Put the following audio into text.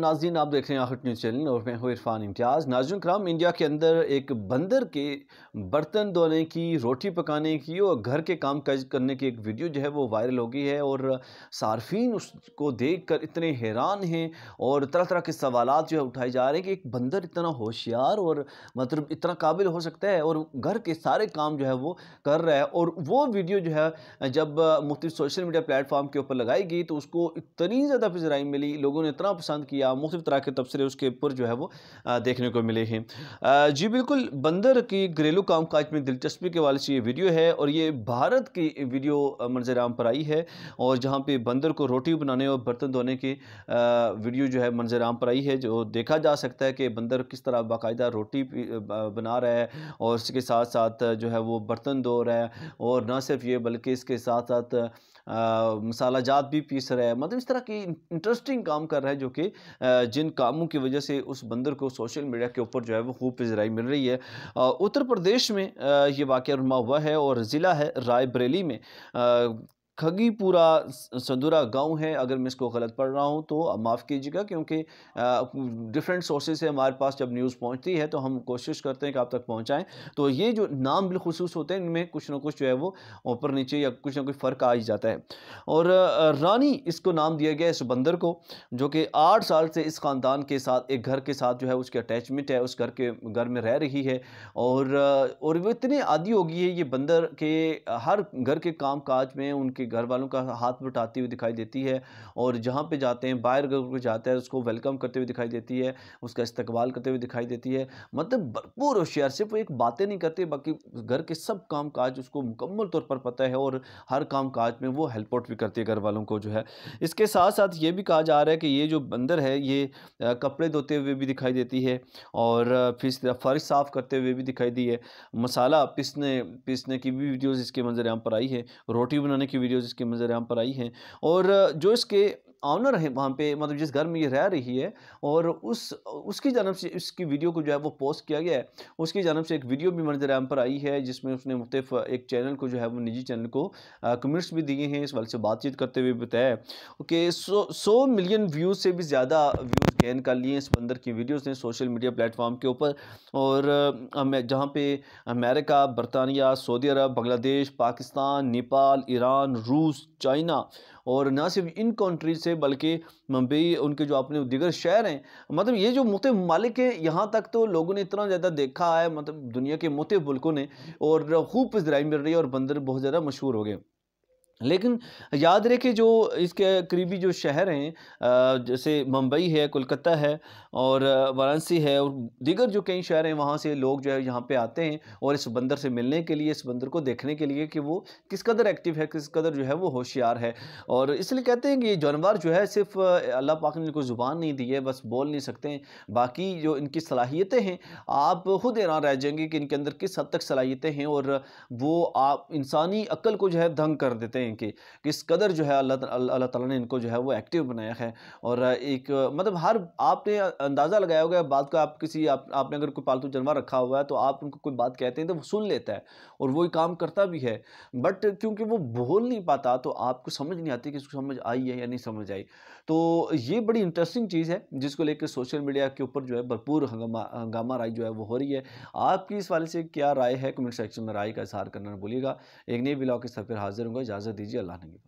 नाज़रीन, आप देख रहे हैं आखिर न्यूज़ चैनल और मैं हूं इरफान इम्तियाज़। नाज़रीन कराम, इंडिया के अंदर एक बंदर के बर्तन धोने की, रोटी पकाने की और घर के काम काज करने की एक वीडियो जो है वो वायरल हो गई है और सार्फिन उसको देखकर इतने हैरान हैं और तरह तरह के सवालात जो है उठाए जा रहे हैं कि एक बंदर इतना होशियार और मतलब इतना काबिल हो सकता है और घर के सारे काम जो है वो कर रहा है। और वो वीडियो जो है जब मुख्तलिफ सोशल मीडिया प्लेटफॉर्म के ऊपर लगाई गई तो उसको इतनी ज़्यादा पज़राई मिली, लोगों ने इतना पसंद किया, मुख्तलिफ तरह के तबसरे उसके ऊपर जो है वो देखने को मिले हैं। जी बिल्कुल, बंदर की घरेलू कामकाज में दिलचस्पी के वाले से ये वीडियो है और ये भारत की वीडियो मंजर-ए-आम पर आई है और जहाँ पे बंदर को रोटी बनाने और बर्तन धोने की वीडियो जो है मंजर-ए-आम पर आई है, जो देखा जा सकता है कि बंदर किस तरह बाकायदा रोटी बना रहा है और इसके साथ-साथ जो है वो बर्तन धो रहा है और ना सिर्फ ये बल्कि इसके साथ-साथ मसाला जात भी पीस रहा है। मतलब इस तरह की इंटरेस्टिंग काम कर रहा है जो कि जिन कामों की वजह से उस बंदर को सोशल मीडिया के ऊपर जो है वो खूब पज़राई मिल रही है। उत्तर प्रदेश में ये वाक़या रुमा हुआ है और ज़िला है रायबरेली में। खगीपुरा सदुरा गाँव है, अगर मैं इसको गलत पढ़ रहा हूँ तो माफ़ कीजिएगा, क्योंकि डिफरेंट सोर्सेज से हमारे पास जब न्यूज़ पहुँचती है तो हम कोशिश करते हैं कि आप तक पहुँचाएँ। तो ये जो नाम बिलखुसूस होते हैं इनमें कुछ ना कुछ जो है वो ऊपर नीचे या कुछ ना कुछ फ़र्क आ ही जाता है। और रानी इसको नाम दिया गया इस बंदर को, जो कि 8 साल से इस ख़ानदान के साथ, एक घर के साथ जो है उसकी अटैचमेंट है, उस घर में रह रही है और वो इतनी आदी हो गई है ये बंदर के हर घर के काम-काज में उनके घर वालों का हाथ बटाती हुई दिखाई देती है और जहाँ पे जाते हैं, बाहर अगर कोई जाता है उसको वेलकम करते हुए दिखाई देती है, उसका इस्तकबाल करते हुए दिखाई देती है। मतलब भरपूर होशियार, सिर्फ़ वो एक बातें नहीं करती बाकी घर के सब काम-काज उसको मुकम्मल तौर पर पता है और हर काम-काज में वो हेल्प आउट भी करती है घर वालों को जो है। इसके साथ-साथ ये भी कहा जा रहा है कि ये जो बंदर है ये कपड़े धोते हुए भी दिखाई देती है और फिर इस तरह फ़र्श साफ़ करते हुए भी दिखाई दी है। मसाला पीसने की भी वीडियोज़ इसके मंज़र-ए-आम पर आई है। रोटी बनाने की वीडियोज़ इसके मंज़र-ए-आम पर आई हैं और जो इसके ऑनर हैं वहाँ पे, मतलब जिस घर में ये रह रही है और उसकी जानिब से इसकी वीडियो को जो है वो पोस्ट किया गया है। उसकी जानिब से एक वीडियो भी मंज़र-ए-आम पर आई है जिसमें उसने मुख्तलिफ एक चैनल को जो है वो निजी चैनल को कमेंट्स भी दिए हैं। इस वाले से बातचीत करते हुए बताया कि 100 मिलियन व्यूज़ से भी ज़्यादा व्यूज़ गेन कर लिए इस बंदर की वीडियोज़ ने सोशल मीडिया प्लेटफ़ॉर्म के ऊपर। और जहाँ पे अमेरिका, बरतानिया, सऊदी अरब, बांग्लादेश, पाकिस्तान, नेपाल, ईरान, रूस, चाइना और ना सिर्फ इन कंट्रीज से बल्कि मुंबई, उनके जो अपने दीगर शहर हैं, मतलब ये जो मुख्तलिफ ममालिक हैं, यहाँ तक तो लोगों ने इतना ज़्यादा देखा है, मतलब दुनिया के मुख्तलिफ मुल्कों ने, और खूब पज़राई मिल रही है और बंदर बहुत ज़्यादा मशहूर हो गए। लेकिन याद रहे कि जो इसके करीबी जो शहर हैं, जैसे मुंबई है, कोलकाता है और वाराणसी है और दीगर जो कई शहर हैं, वहाँ से लोग जो है यहाँ पे आते हैं और इस बंदर से मिलने के लिए, इस बंदर को देखने के लिए कि वो किस कदर एक्टिव है, किस कदर जो है वो होशियार है। और इसलिए कहते हैं कि ये जानवर जो है सिर्फ अल्लाह पाक ने इनको ज़ुबान नहीं दी है, बस बोल नहीं सकते हैं, बाकी जो इनकी सलाहियतें हैं आप खुद हैरान रह जाएंगे कि इनके अंदर किस हद तक सलाहियतें हैं और वो आप इंसानी अक्ल को जो है दंग कर देते हैं कि किस कदर जो है अल्लाह ताला ने इनको जो है वो एक्टिव बनाया है। और एक मतलब हर आपने अंदाज़ा लगाया होगा बात का, आपने अगर कोई पालतू जानवर रखा हुआ है तो आप उनको कोई बात कहते हैं तो वो सुन लेता है और वही काम करता भी है, बट क्योंकि वो बोल नहीं पाता तो आपको समझ नहीं आती कि इसको समझ आई है या नहीं समझ आई। तो ये बड़ी इंटरेस्टिंग चीज़ है जिसको लेकर सोशल मीडिया के ऊपर जो है भरपूर हंगामा राय जो है वो हो रही है। आपकी इस वाले से क्या राय है, कमेंट सेक्शन में राय का इज़हार करना ना भूलिएगा। एक नई ब्लॉग के साथ फिर हाज़िर होंगे, इजाज़त दीजिए, अल्लाह ने